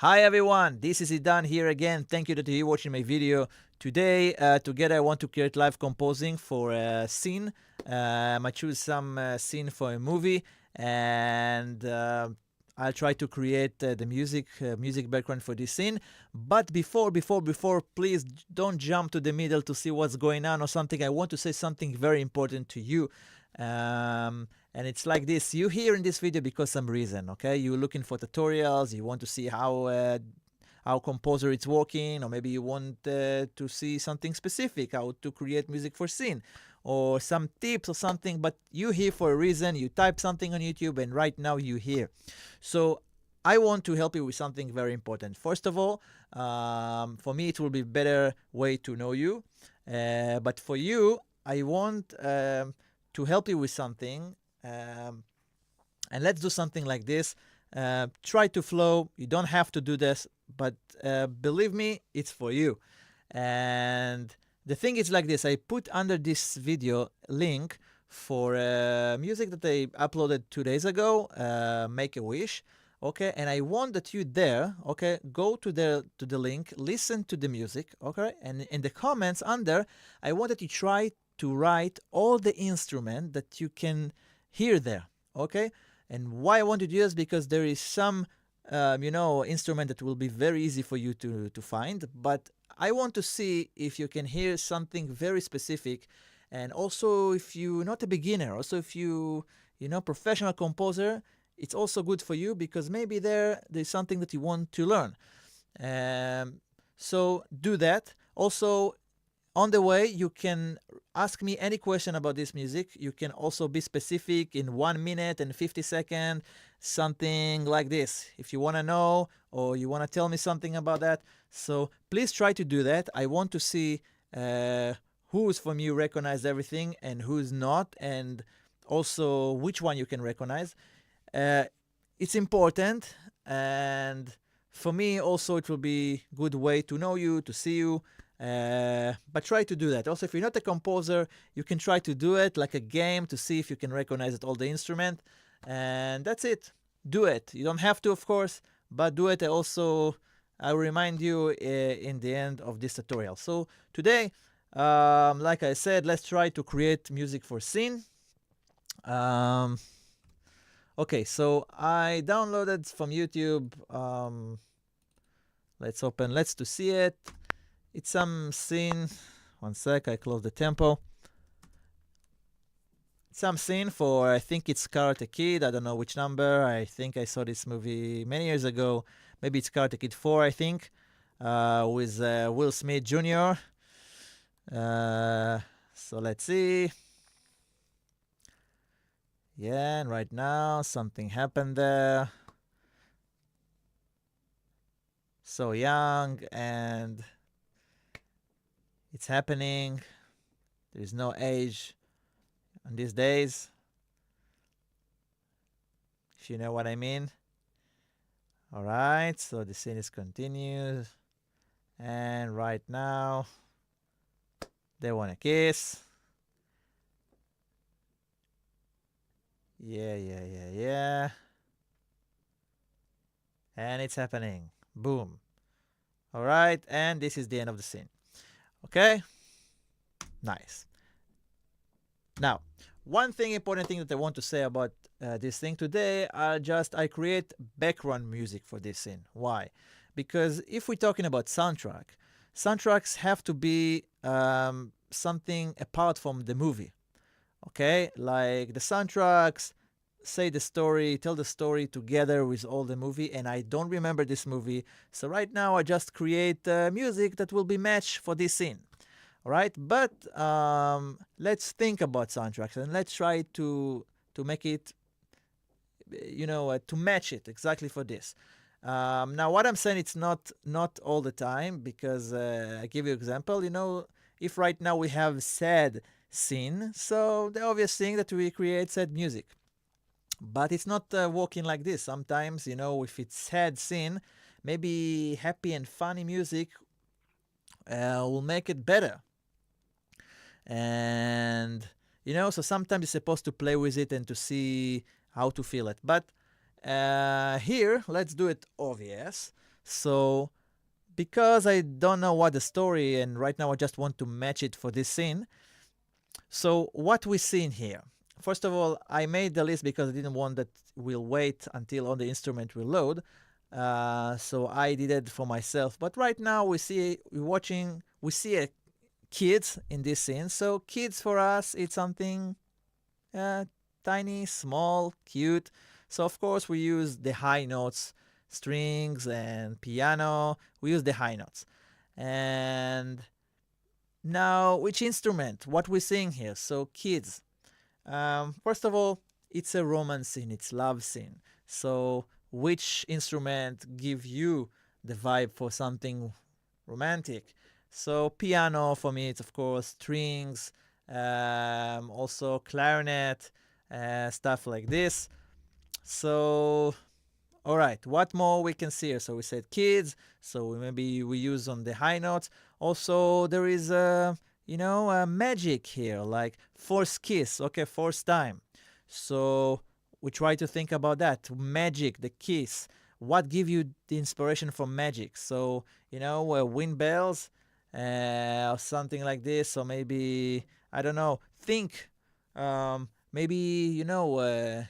Hi everyone, this is Idan here again. Thank you that you're watching my video. Today, together I want to create live composing for a scene. I choose some scene for a movie, and I'll try to create the music background for this scene. But before, please don't jump to the middle to see what's going on or something. I want to say something very important to you. And it's like this: you here in this video because some reason, okay? You're looking for tutorials, you want to see how composer is working, or maybe you want to see something specific, how to create music for scene, or some tips or something. But you here for a reason. You type something on YouTube, and right now you here. So I want to help you with something very important. First of all, for me it will be better way to know you, but for you I want to help you with something. And let's do something like this. Try to flow. You don't have to do this, but believe me, it's for you. And the thing is like this: I put under this video link for music that I uploaded 2 days ago, Make a Wish. Okay, and I want that you there, okay, go to the link, listen to the music, okay, and in the comments under, I want that you try to write all the instrument that you can hear there, okay. And why I want to do this, because there is some instrument that will be very easy for you to find, but I want to see if you can hear something very specific. And also, if you're not a beginner, also if professional composer, it's also good for you, because maybe there's something that you want to learn. So do that. Also, on the way, you can ask me any question about this music. You can also be specific in 1 minute and 50 seconds, something like this, if you want to know or you want to tell me something about that. So please try to do that. I want to see who's from you recognize everything and who's not, and also which one you can recognize. It's important, and for me also it will be good way to know you, to see you. But try to do that. Also, if you're not a composer, you can try to do it like a game to see if you can recognize all the instrument. And that's it. Do it. You don't have to, of course, but do it. I'll remind you in the end of this tutorial. So today, like I said, let's try to create music for scene. Okay, so I downloaded from YouTube. Let's to see it. It's some scene. One sec, I close the tempo. Some scene for, I think it's Karate Kid. I don't know which number. I think I saw this movie many years ago. Maybe it's Karate Kid 4, I think, with Will Smith Jr. So let's see. Yeah, and right now something happened there. So young, and it's happening. There's no age on these days, if you know what I mean. All right, so the scene is continued, and right now they want to kiss. Yeah. And it's happening. Boom. All right, and this is the end of the scene. Okay? Nice. Now, one important thing that I want to say about this thing today, I create background music for this scene. Why? Because if we're talking about soundtracks have to be something apart from the movie. Okay? Like the soundtracks tell the story together with all the movie, and I don't remember this movie. So right now I just create music that will be matched for this scene. All right, but let's think about soundtracks and let's try to make it, to match it exactly for this. Now, what I'm saying, it's not all the time, because I give you an example. If right now we have sad scene, so the obvious thing that we create sad music. But it's not working like this. Sometimes, if it's sad scene, maybe happy and funny music will make it better. And so sometimes you're supposed to play with it and to see how to feel it. But here, let's do it obvious. So because I don't know what the story, and right now I just want to match it for this scene. So what we see in here? First of all, I made the list because I didn't want that we'll wait until all the instrument will load. So I did it for myself. But right now we see a kids in this scene. So kids for us, it's something uh, tiny, small, cute. So of course we use the high notes, strings and piano. We use the high notes. And now, which instrument? What we're seeing here? So kids. First of all, it's a romance scene. It's love scene. So which instrument give you the vibe for something romantic? So piano for me, it's of course strings, also clarinet, stuff like this. So all right, what more we can see here? So we said kids, so maybe we use on the high notes. Also, there is a magic here, like forced kiss. Okay, forced time. So we try to think about that magic, the kiss. What give you the inspiration for magic? So wind bells, or something like this, or maybe I don't know. Think, maybe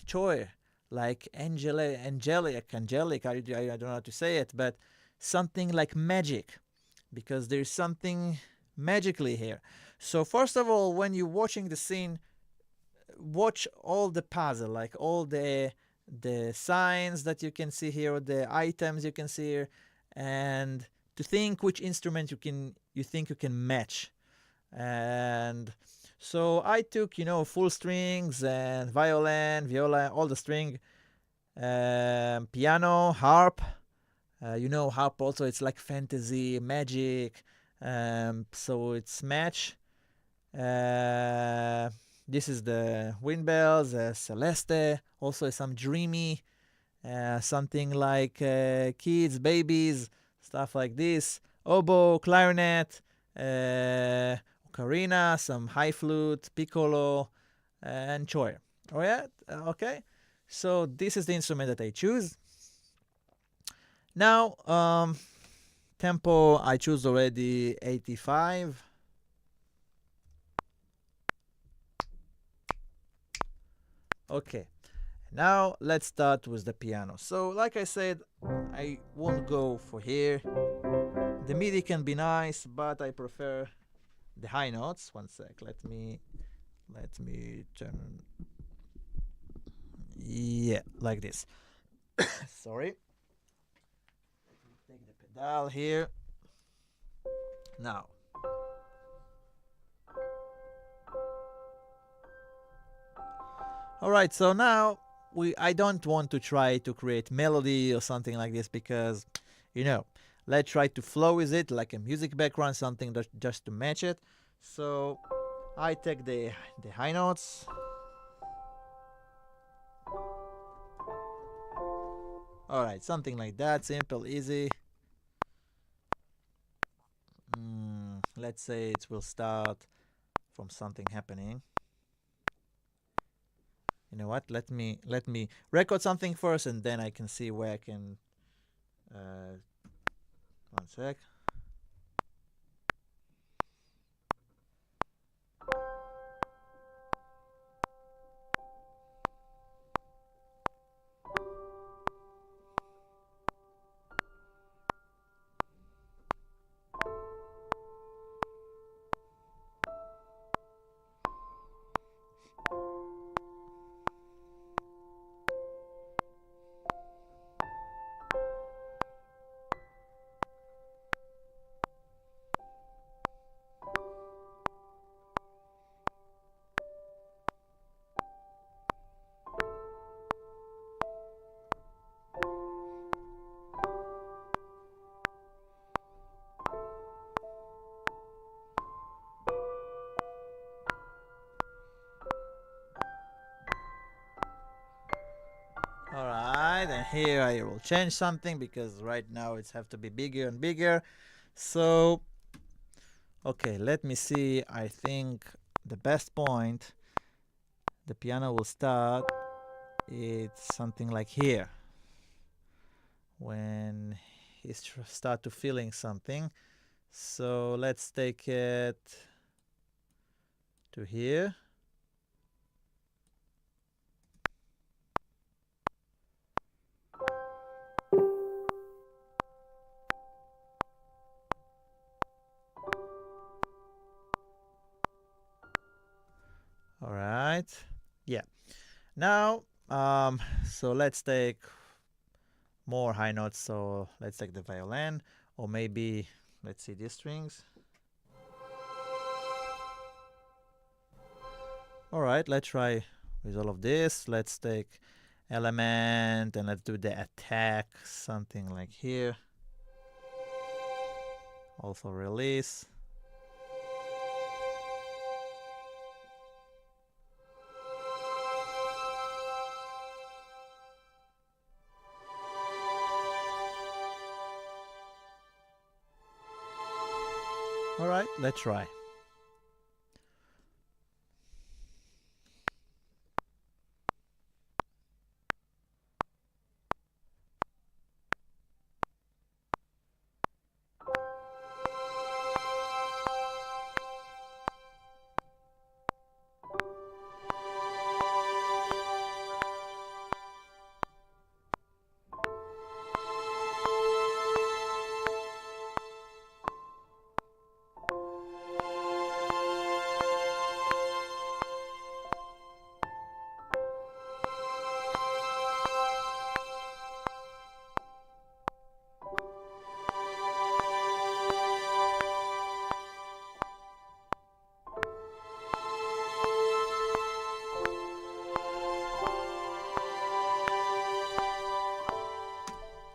Choi, like angelic. I don't know how to say it, but something like magic, because there's something magically here. So first of all, when you're watching the scene, watch all the puzzle, like all the signs that you can see here, the items you can see here, and to think which instrument you think you can match. And so I took full strings and violin, viola, all the string, piano, harp. Harp also, it's like fantasy, magic. So it's match. This is the wind bells, celeste. Also some dreamy, something like kids, babies, stuff like this. Oboe, clarinet, ocarina, some high flute, piccolo, and choir. Oh yeah, okay. So this is the instrument that I choose. Now, tempo, I choose already 85. Okay, now let's start with the piano. So, like I said, I won't go for here. The MIDI can be nice, but I prefer the high notes. One sec, let me turn. Yeah, like this. Sorry. Take the pedal here. Now. Alright, so now I don't want to try to create melody or something like this, because let's try to flow with it like a music background, something that just to match it. So I take the high notes. Alright, something like that, simple, easy. Let's say it will start from something happening. You know what? Let me record something first, and then I can see where I can. One sec. Alright, and here I will change something, because right now it's have to be bigger and bigger. So, okay, let me see. I think the best point the piano will start, it's something like here. When he's start to feeling something. So let's take it to here. All right. Yeah. Now, so let's take more high notes. So let's take the violin, or maybe let's see these strings. All right, let's try with all of this. Let's take element and let's do the attack, something like here. Also release. All right, let's try.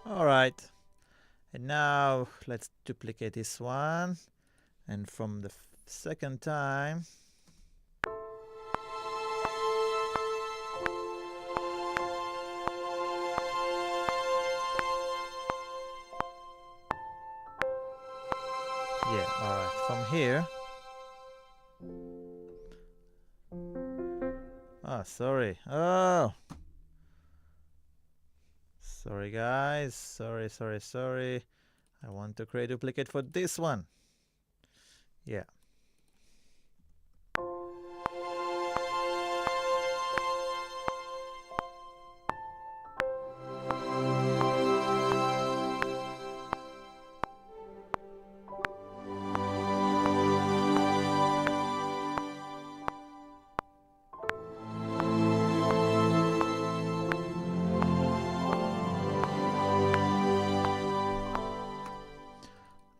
All right, and now let's duplicate this one, and from the second time, yeah, all right, from here. Oh, sorry. Oh, sorry guys, sorry. I want to create a duplicate for this one. Yeah.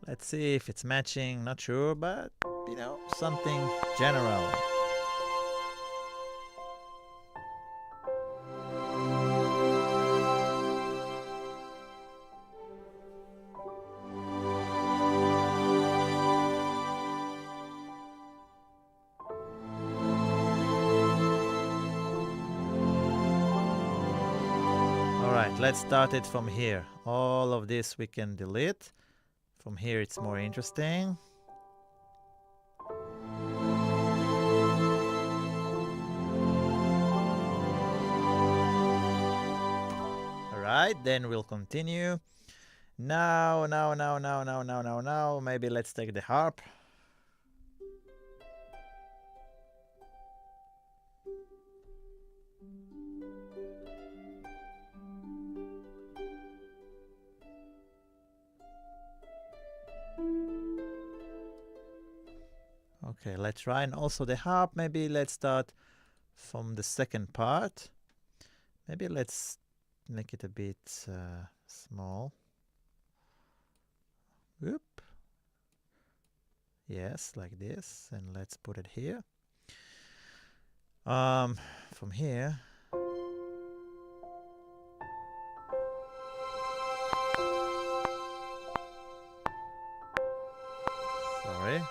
Let's see if it's matching, not sure, but you know, something general. Alright, let's start it from here. All of this we can delete. From here it's more interesting. Alright, then we'll continue. Now, maybe let's take the harp. Okay, let's try. And also the harp, maybe let's start from the second part. Maybe let's make it a bit small. Whoop. Yes, like this. And let's put it here. From here. Sorry.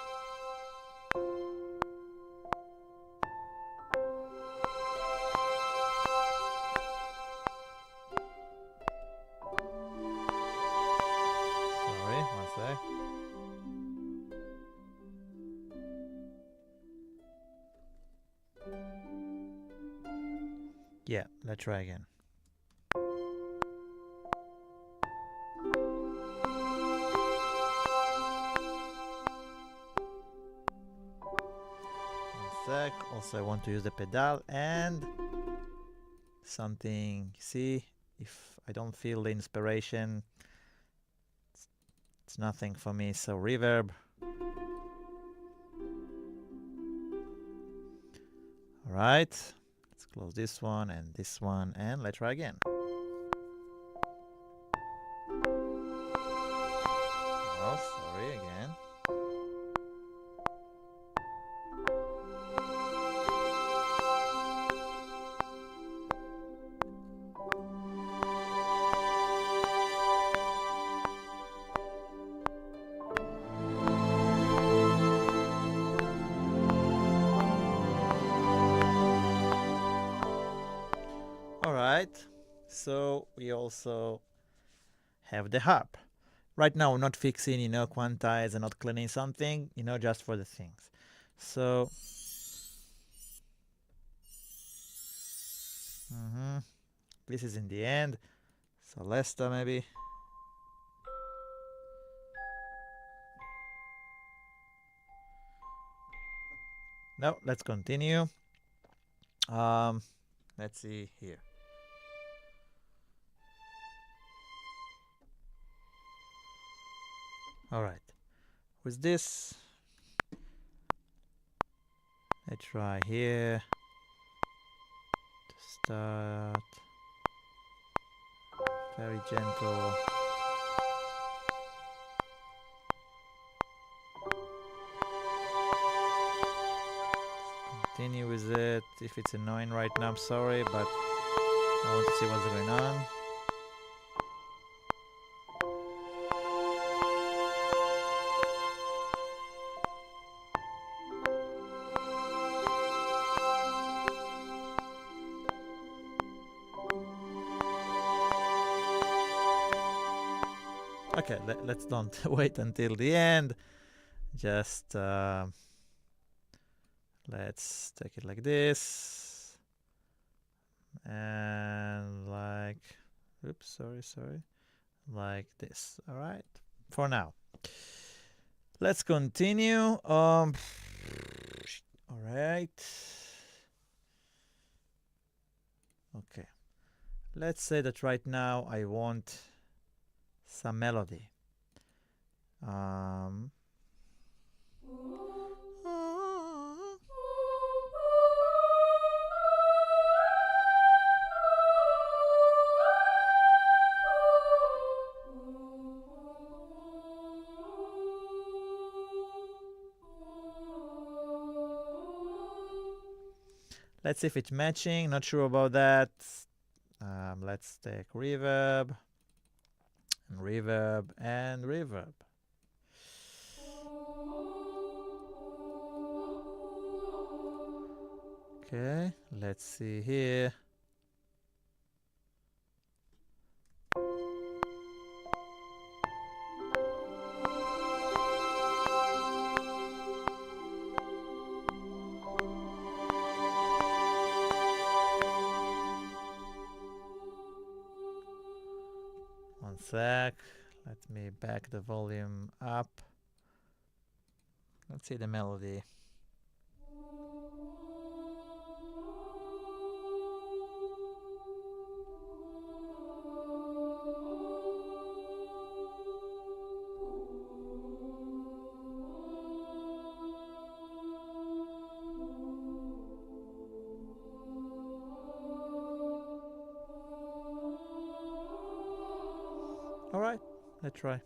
Sorry, one sec. Yeah, let's try again. sec. Also, I want to use the pedal and something. See, if I don't feel the inspiration, it's nothing for me. So reverb. All right, let's close this one, and let's try again. Oh, sorry, again. All right, so we also have the harp. Right now, we're not fixing, quantize and not cleaning something, just for the things. So, this is in the end. Celesta, maybe. No, let's continue. Let's see here. All right. With this, let's try here to start. Very gentle. Continue with it. If it's annoying right now, I'm sorry, but I want to see what's going on. Okay, let's don't wait until the end. Just let's take it like this. And like, oops, sorry. Like this, all right? For now. Let's continue. All right. Okay. Let's say that right now I want some melody. Let's see if it's matching. Not sure about that. Let's take reverb and reverb and reverb. Okay, let's see here. One sec. Let me back the volume up. Let's see the melody. All right, let's try.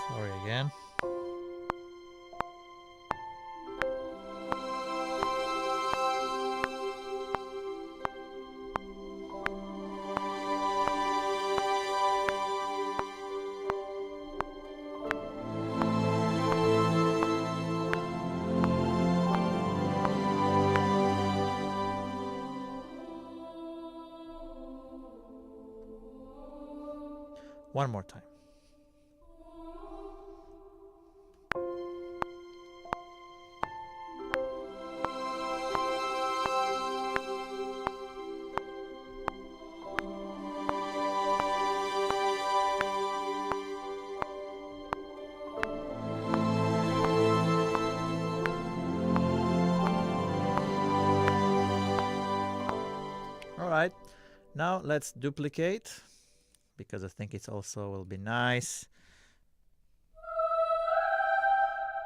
Sorry again. One more time. right, now let's duplicate, because I think it's also will be nice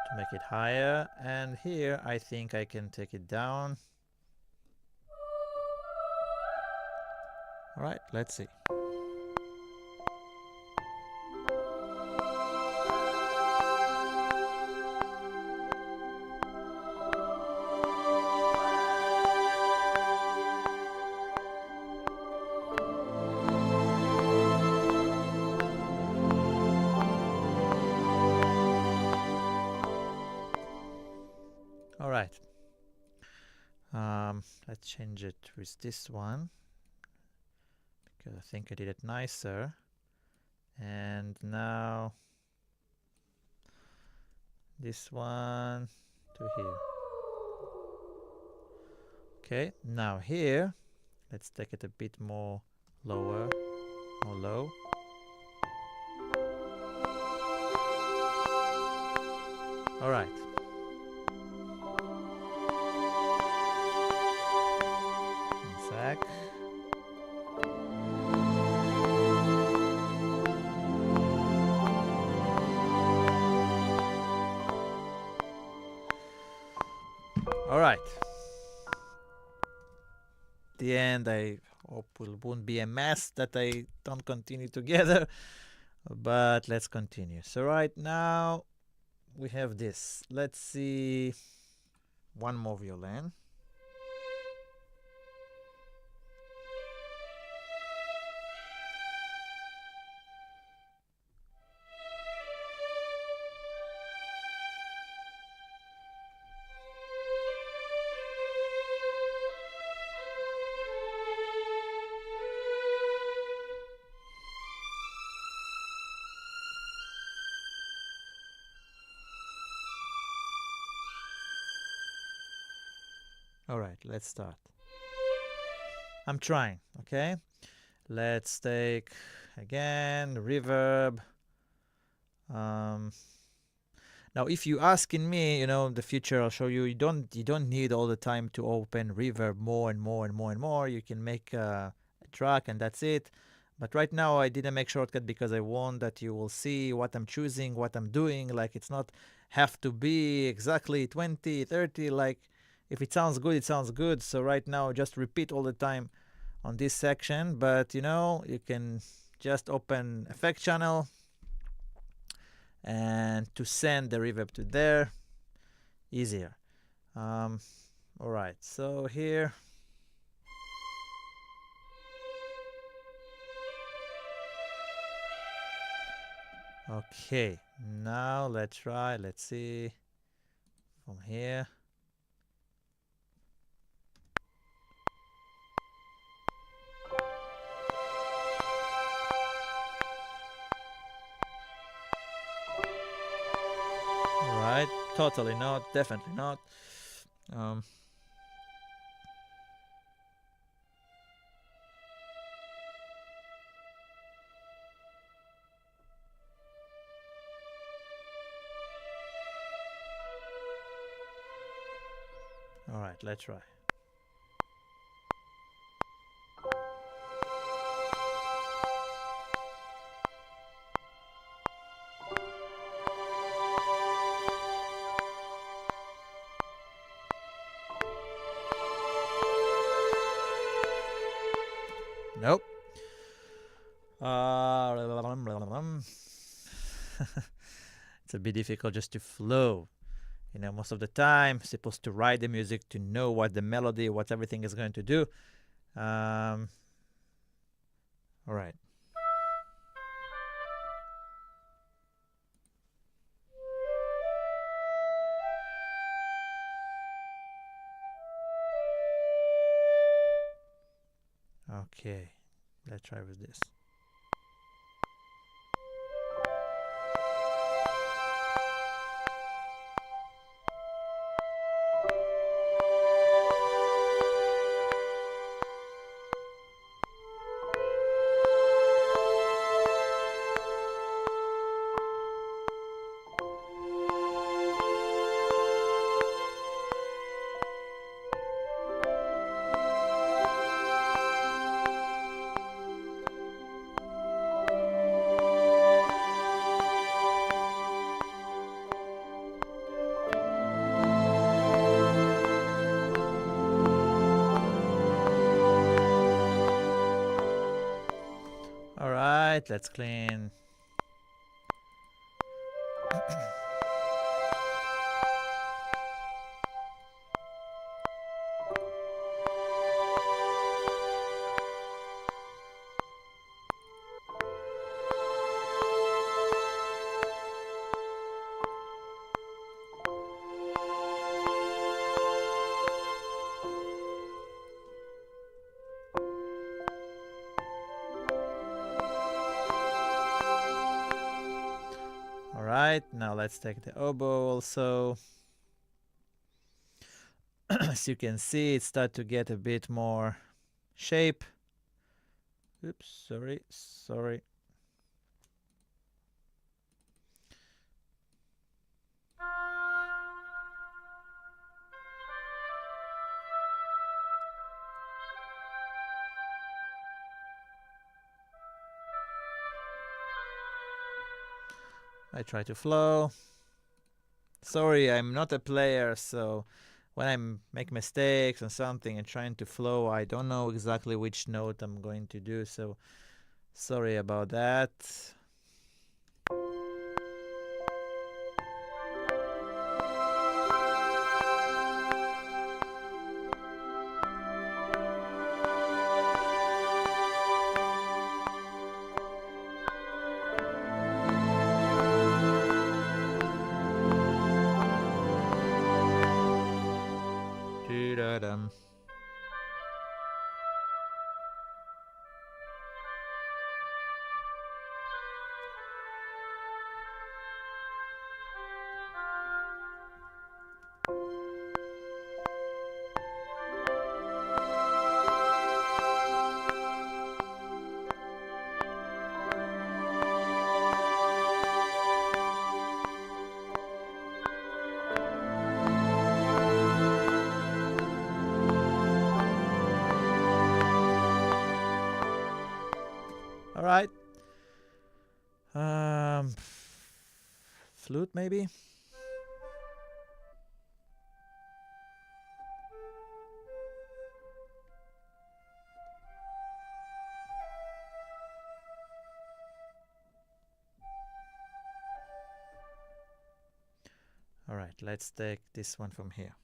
to make it higher. And here I think I can take it down. All right, let's see. All right. Let's change it with this one, because I think I did it nicer. And now this one to here. Okay, now here, let's take it a bit more lower, more low. All right. One sec. All right. The end, I hope it won't be a mess that I don't continue together, but let's continue. So right now we have this. Let's see one more violin. All right, let's start. I'm trying, okay? Let's take again reverb. Now, if you asking me, you know, in the future I'll show you. You don't need all the time to open reverb more and more and more and more. You can make a track and that's it. But right now I didn't make shortcut because I want that you will see what I'm choosing, what I'm doing. Like it's not have to be exactly 20, 30. Like if it sounds good, it sounds good. So right now just repeat all the time on this section. But you know, you can just open effect channel and to send the reverb to there, easier. All right, so here. Okay, now let's try, let's see from here. Right, totally not, definitely not. All right, let's try. Nope. It's a bit difficult just to flow. You know, most of the time, supposed to write the music to know what the melody, what everything is going to do. All right. Okay, let's try with this. right, let's clean. Alright, now let's take the oboe also. As you can see, it starts to get a bit more shape. Oops, sorry. I try to flow. Sorry, I'm not a player, so when I make mistakes on something and trying to flow, I don't know exactly which note I'm going to do, so sorry about that. Doo-da-dum. All right. Flute maybe? All right, let's take this one from here.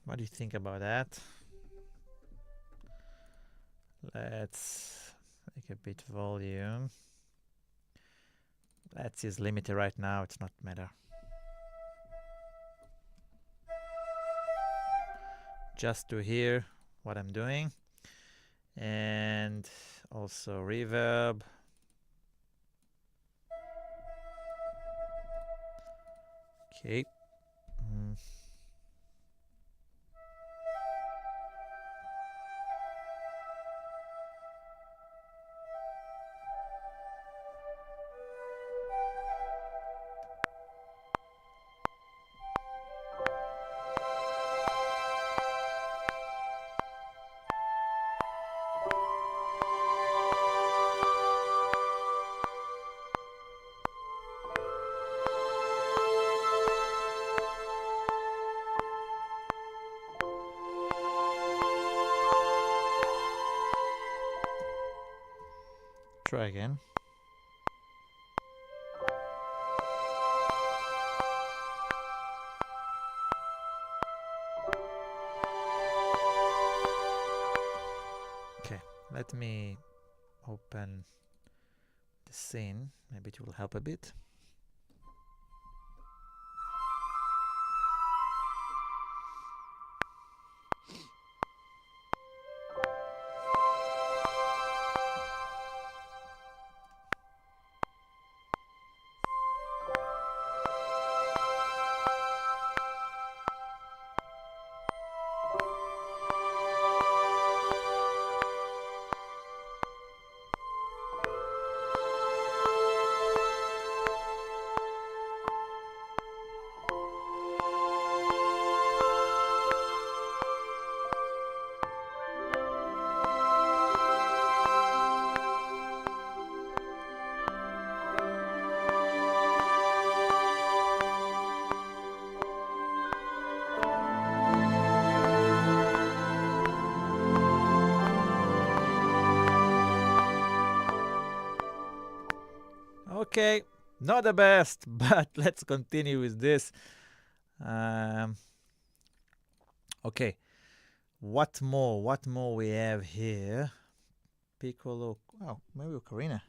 What do you think about that? Let's make a bit volume. Let's use limiter right now, it's not matter. Just to hear what I'm doing. And also reverb. Okay. Try again. Okay, let me open the scene. Maybe it will help a bit. Okay, not the best, but let's continue with this. Okay, what more? What more we have here? Piccolo. Oh, maybe Ocarina.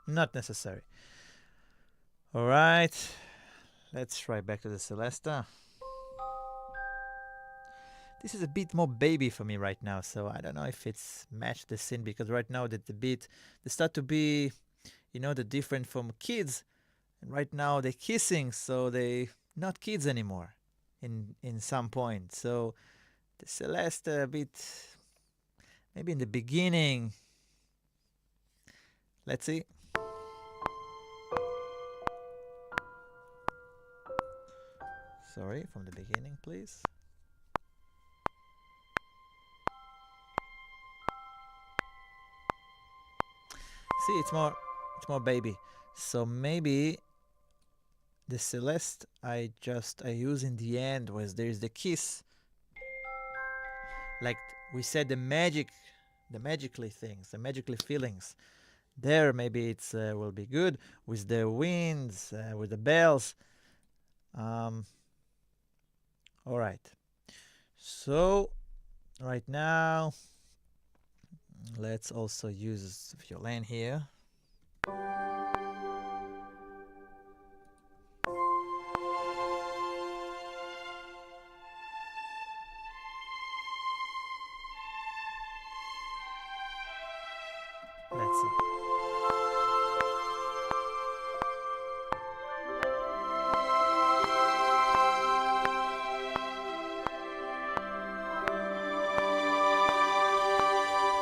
Not necessary. All right, let's try back to the Celesta. This is a bit more baby for me right now, so I don't know if it's matched the scene, because right now that the beat they start to be, the different from kids, and right now they're kissing, so they not kids anymore, in some point. So the Celeste a bit maybe in the beginning. Let's see. Sorry, from the beginning, please. See, it's more baby. So maybe the Celeste I use in the end, was there's the kiss, like we said, the magically things, the magically feelings. There maybe it's will be good with the winds, with the bells. All right. So right now, let's also use violin here. Let's see.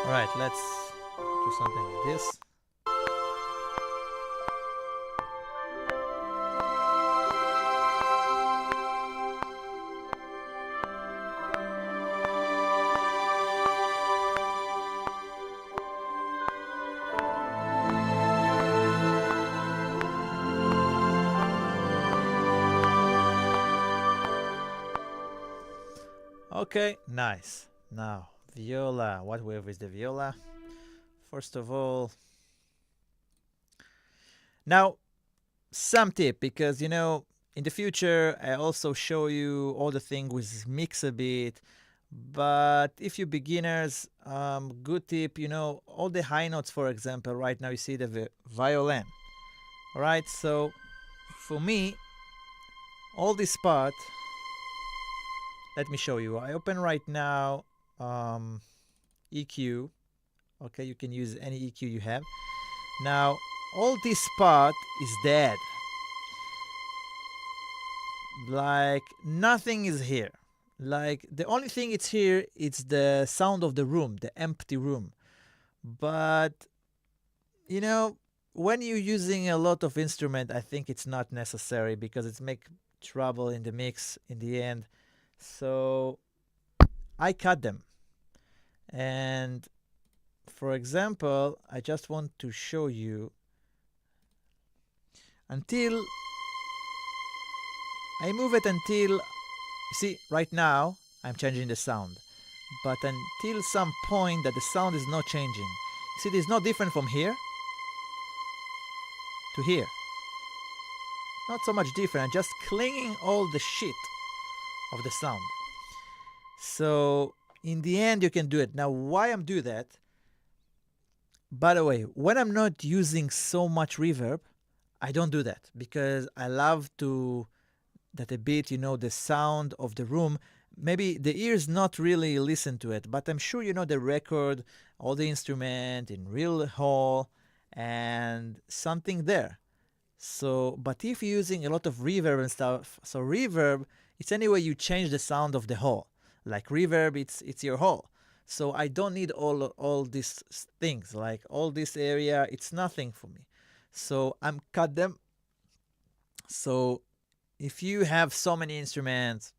All right, let's do something like this. Okay, nice. Now, viola. What we have is the viola. First of all, now some tip, because in the future I also show you all the thing with mix a bit. But if you beginners, good tip, all the high notes, for example, right now you see the violin. All right, so for me, all this part, let me show you. I open right now EQ. Okay, you can use any EQ you have. Now, all this part is dead. Like nothing is here. Like the only thing it's here, it's the sound of the room, the empty room. But when you're using a lot of instrument, I think it's not necessary, because it's make trouble in the mix in the end. So I cut them. And for example, I just want to show you until I move it until, you see, right now I'm changing the sound, but until some point that the sound is not changing. You see, it's not different from here to here. Not so much different. I'm just cleaning all the shit of the sound. So in the end, you can do it. Now, why I'm doing that? By the way, when I'm not using so much reverb, I don't do that, because I love to that a bit, the sound of the room. Maybe the ears not really listen to it, but I'm sure the record, all the instrument in real hall, and something there. So, but if you're using a lot of reverb and stuff, so reverb, it's anyway you change the sound of the hall. Like reverb, it's your hall. So I don't need all these things, like all this area, it's nothing for me. So I'm cut them. So if you have so many instruments,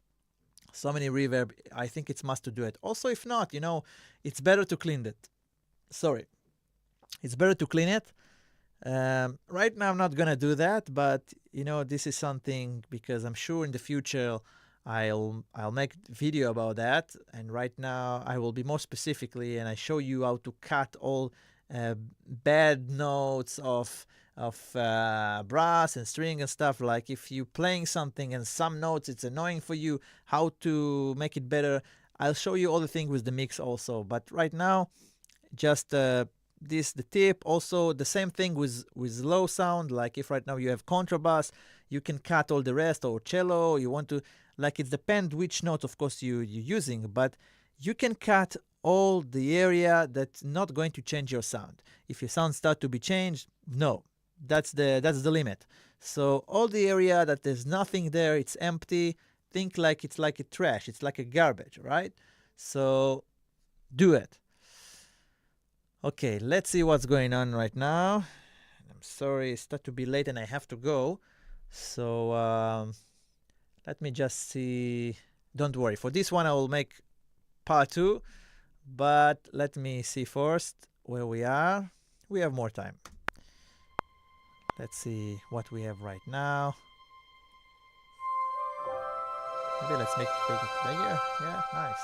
so many reverb, I think it's must to do it. Also, if not, it's better to clean it. Sorry. It's better to clean it. Right now, I'm not gonna do that, but this is something because I'm sure in the future I'll make video about that. And right now, I will be more specifically, and I show you how to cut all uh, bad notes of brass and string and stuff. Like if you're playing something and some notes it's annoying for you, how to make it better. I'll show you all the things with the mix also. But right now, just the tip. Also the same thing with low sound. Like if right now you have contrabass, you can cut all the rest, or cello you want to, like it depends which note of course you're using, but you can cut all the area that's not going to change your sound. If your sound start to be changed, no, that's the limit. So all the area that there's nothing there, it's empty, think like it's like a trash, it's like a garbage, right? So do it. Okay, let's see what's going on right now. I'm sorry, it's start to be late and I have to go. So let me just see. Don't worry, for this one I will make part 2, but let me see first where we are. We have more time. Let's see what we have right now. Maybe let's make it bigger. Yeah, nice.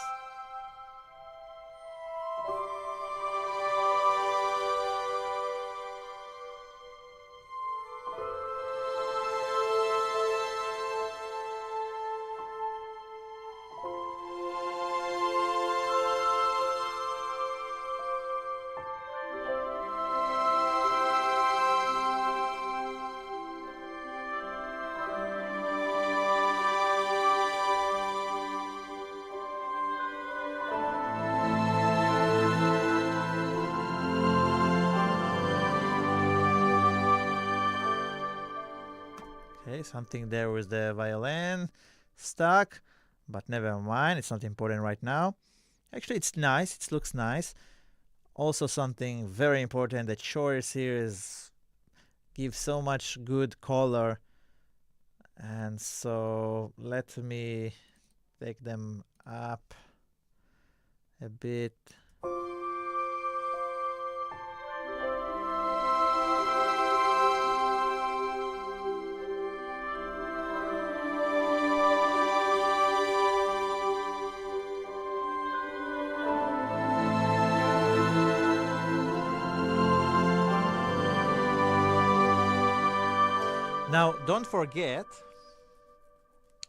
Okay, something there with the violin stuck, but never mind, it's not important right now. Actually, it's nice, it looks nice. Also, something very important that choice here is give so much good color. And so let me take them up a bit. Now, don't forget,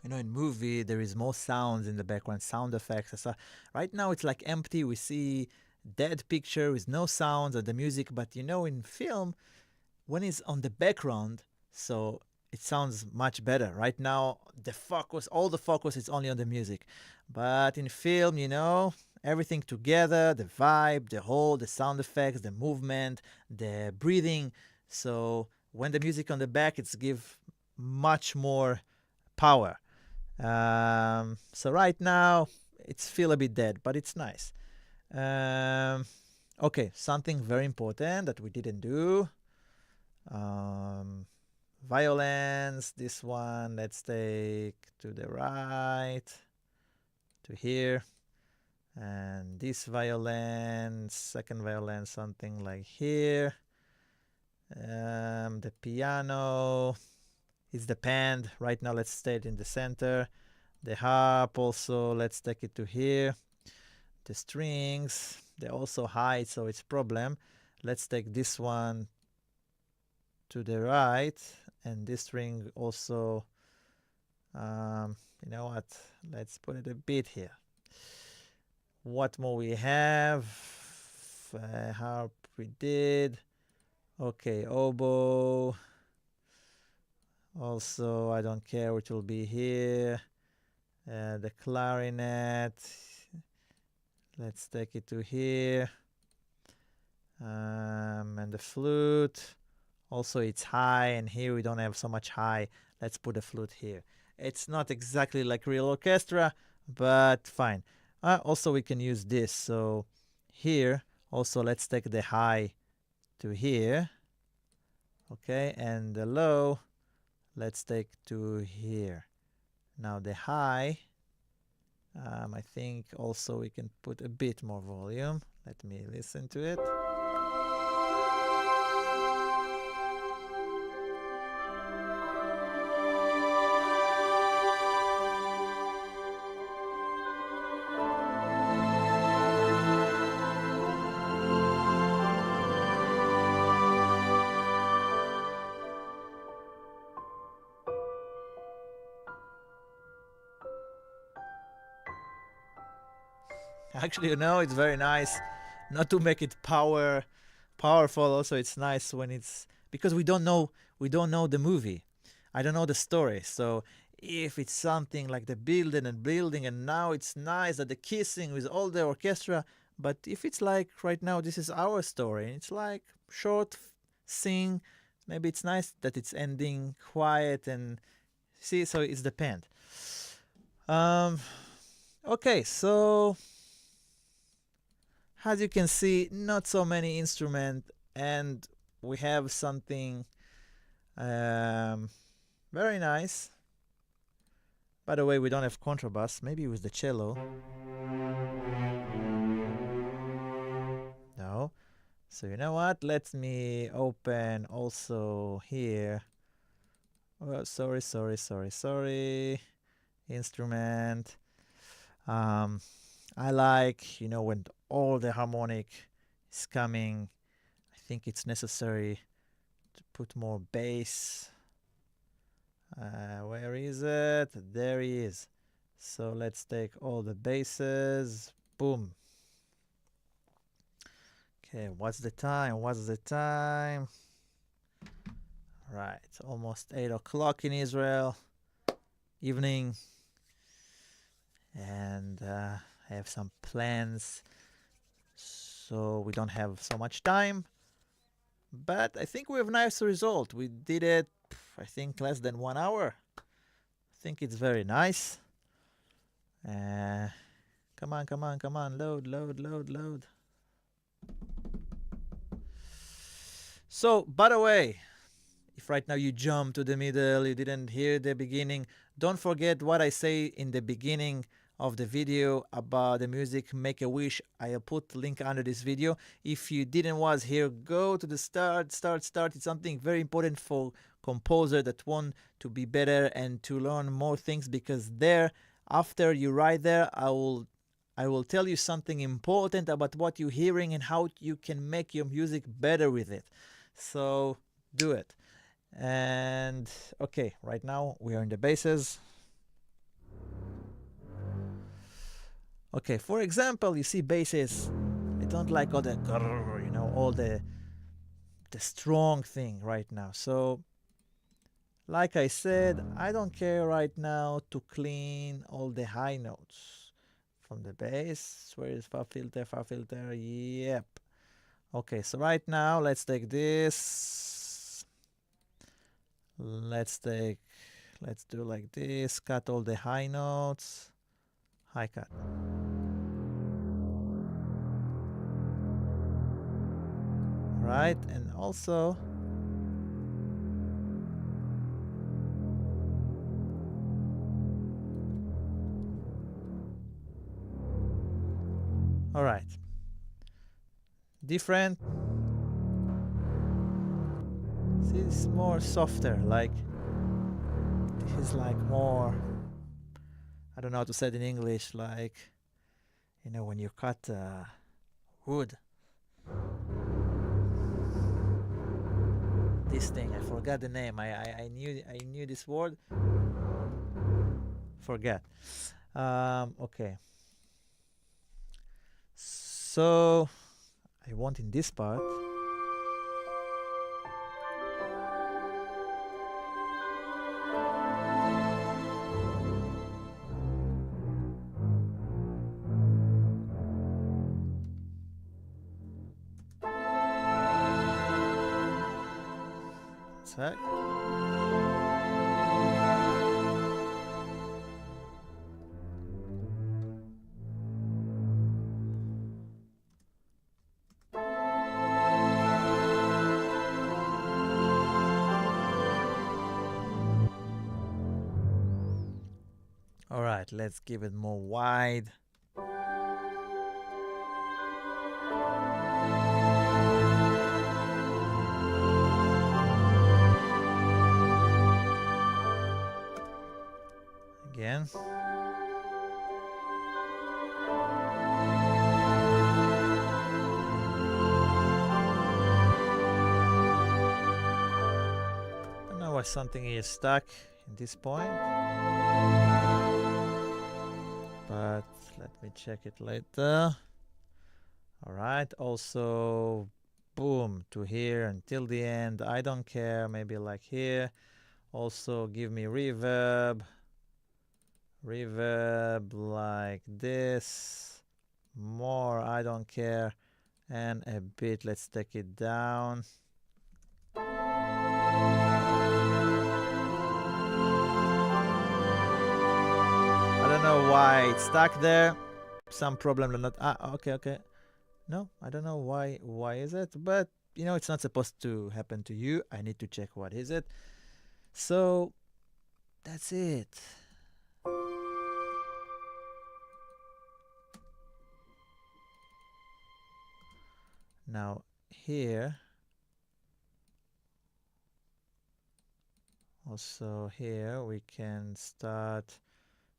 in movie there is more sounds in the background, sound effects and stuff. Right now it's like empty. We see dead picture with no sounds or the music. But in film, when it's on the background, so it sounds much better. Right now, all the focus is only on the music. But in film, everything together, the vibe, the sound effects, the movement, the breathing. So when the music on the back, it's give much more power. So right now, it's feel a bit dead, but it's nice. Okay, something very important that we didn't do. Violins, this one, let's take to the right, to here. And this violin, second violin, something like here. The piano is the pan. Right now, let's stay it in the center. The harp also, let's take it to here. The strings, they're also high, so it's problem. Let's take this one to the right, and this string also, you know what, let's put it a bit here. What more we have? Harp we did. Okay, oboe. Also, I don't care, it will be here. The clarinet, let's take it to here. And the flute, also it's high, and here we don't have so much high. Let's put the flute here. It's not exactly like real orchestra, but fine. Also, we can use this. So here, also let's take the high to here. Okay, and the low, let's take to here. Now the high, I think also we can put a bit more volume. Let me listen to it. Actually, it's very nice not to make it powerful. Also, it's nice when it's because we don't know the movie. I don't know the story. So if it's something like the building and now it's nice that the kissing with all the orchestra, but if it's like right now this is our story and it's like short scene, maybe it's nice that it's ending quiet and see, so it's depend. Um okay, so as you can see, not so many instruments, and we have something um, very nice. By the way, we don't have contrabass. Maybe with the cello. No. So you know what? Let me open also here. Oh, sorry. Instrument. I like, when all the harmonic is coming. I think it's necessary to put more bass. Where is it? There he is. So let's take all the basses. Boom. Okay, what's the time? Right, almost 8 o'clock in Israel. Evening. And I have some plans, so we don't have so much time. But I think we have a nice result. We did it, I think, less than 1 hour. I think it's very nice. Come on. Load. So, by the way, if right now you jump to the middle, you didn't hear the beginning, don't forget what I say in the beginning of the video about the music Make a Wish. I'll put link under this video. If you didn't was here, go to the start. It's something very important for composer that want to be better and to learn more things, because there, after you write there, I will tell you something important about what you're hearing and how you can make your music better with it. So do it. And okay, right now we are in the basses. Okay, for example, you see basses, I don't like all the all the strong thing right now. So like I said, I don't care right now to clean all the high notes from the bass. Where is far filter? Yep. Okay, so right now let's take this. Let's do like this. Cut all the high notes. High cut. Right, and also all right. Different. See, this is more softer, like this is like more, I don't know how to say it in English, like when you cut wood. This thing, I forgot the name. I knew this word. Forget. Okay. So I want in this part. Sec. All right, let's give it more wide. Again. I don't know why something is stuck in this point, but but let me check it later. All right, also boom to here until the end. I don't care, maybe like here. Also give me reverb like this. More, I don't care. And a bit, let's take it down. I don't know why it's stuck there. Some problem or not. Okay. No, I don't know why is it, but you know, it's not supposed to happen to you. I need to check what is it. So that's it. Now here, also here, we can start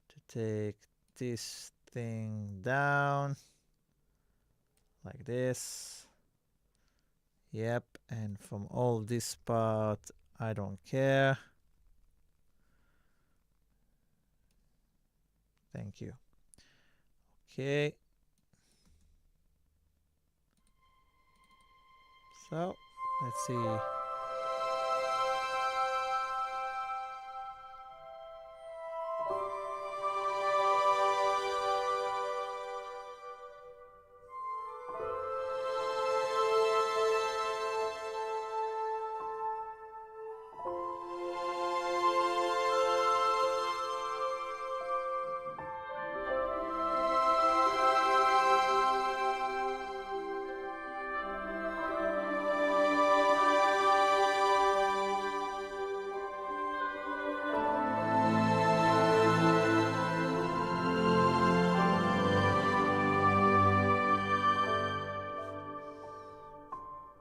to take this thing down like this. Yep, and from all this part, I don't care. Thank you. Okay. So, let's see.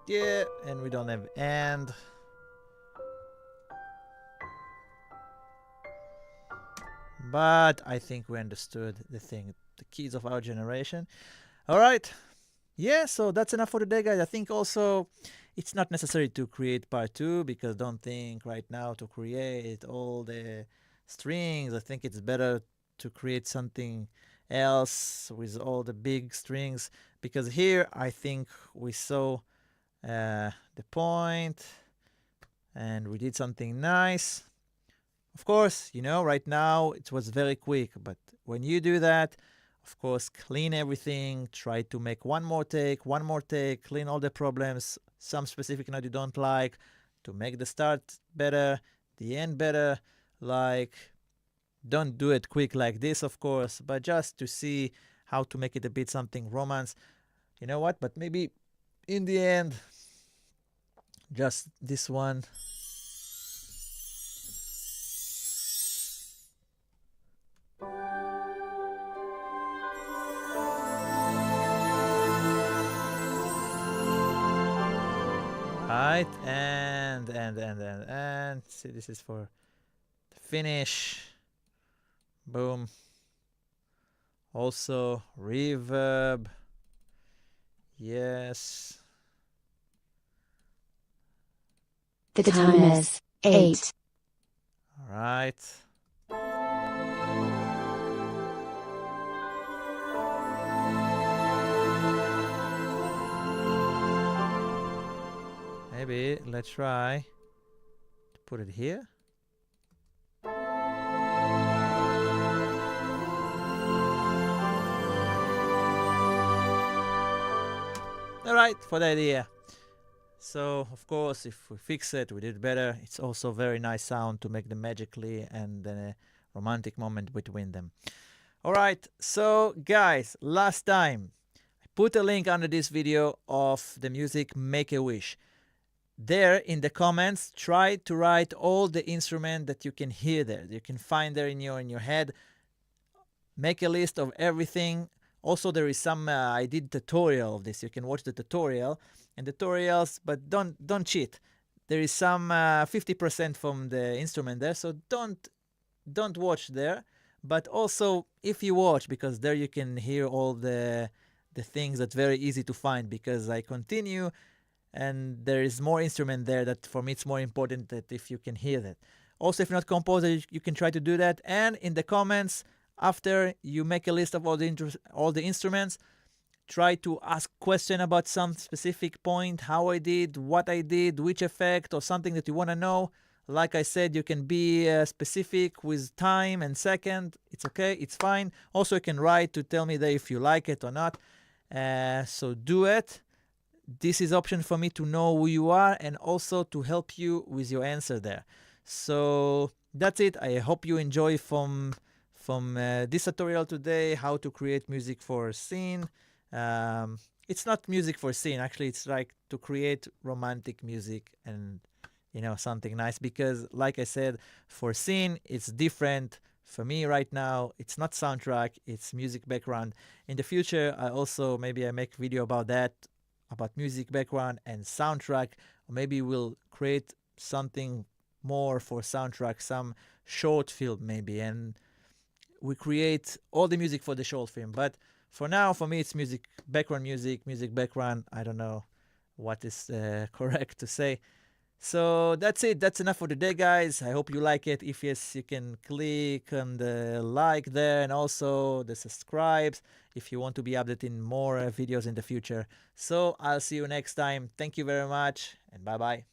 Yeah, and we don't have and. But I think we understood the thing, the keys of our generation. All right. Yeah, so that's enough for today, guys. I think also it's not necessary to create part 2 because don't think right now to create all the strings. I think it's better to create something else with all the big strings because here I think we saw the point and we did something nice. Of course, you know, right now it was very quick, but when you do that, of course, clean everything, try to make one more take, clean all the problems, some specific note you don't like, to make the start better, the end better. Like, don't do it quick like this, of course, but just to see how to make it a bit something romance. You know what? But maybe in the end, just this one. Right, and see, this is for the finish. Boom. Also reverb. Yes. The time is 8. All right. Maybe let's try to put it here. All right, for the idea. So, of course, if we fix it, we did better. It's also very nice sound to make them magically and then a romantic moment between them. All right, so guys, last time, I put a link under this video of the music Make a Wish. There in the comments, try to write all the instruments that you can hear there. You can find there in your head. Make a list of everything. Also, there is some, I did tutorial of this. You can watch the tutorial and tutorials, but don't cheat. There is some 50% from the instrument there, so don't watch there. But also, if you watch, because there you can hear all the things that's very easy to find, because I continue and there is more instrument there that for me it's more important that if you can hear that. Also, if you're not composer, you can try to do that. And in the comments, After you make a list of all the instruments, try to ask question about some specific point, how I did, what I did, which effect, or something that you want to know. Like I said, you can be specific with time and second. It's okay, it's fine. Also, you can write to tell me that if you like it or not. So do it. This is option for me to know who you are and also to help you with your answer there. So that's it. I hope you enjoy from this tutorial today, how to create music for scene. It's not music for scene, actually. It's like to create romantic music and something nice, because like I said, for scene it's different. For me right now, it's not soundtrack, it's music background. In the future, maybe I make video about that, about music background and soundtrack, or maybe we'll create something more for soundtrack, some short film maybe, and we create all the music for the short film. But for now, for me, it's music background. I don't know what is correct to say. So that's it. That's enough for today, guys. I hope you like it. If yes, you can click on the like there and also the subscribes if you want to be updated in more videos in the future. So I'll see you next time. Thank you very much and bye bye.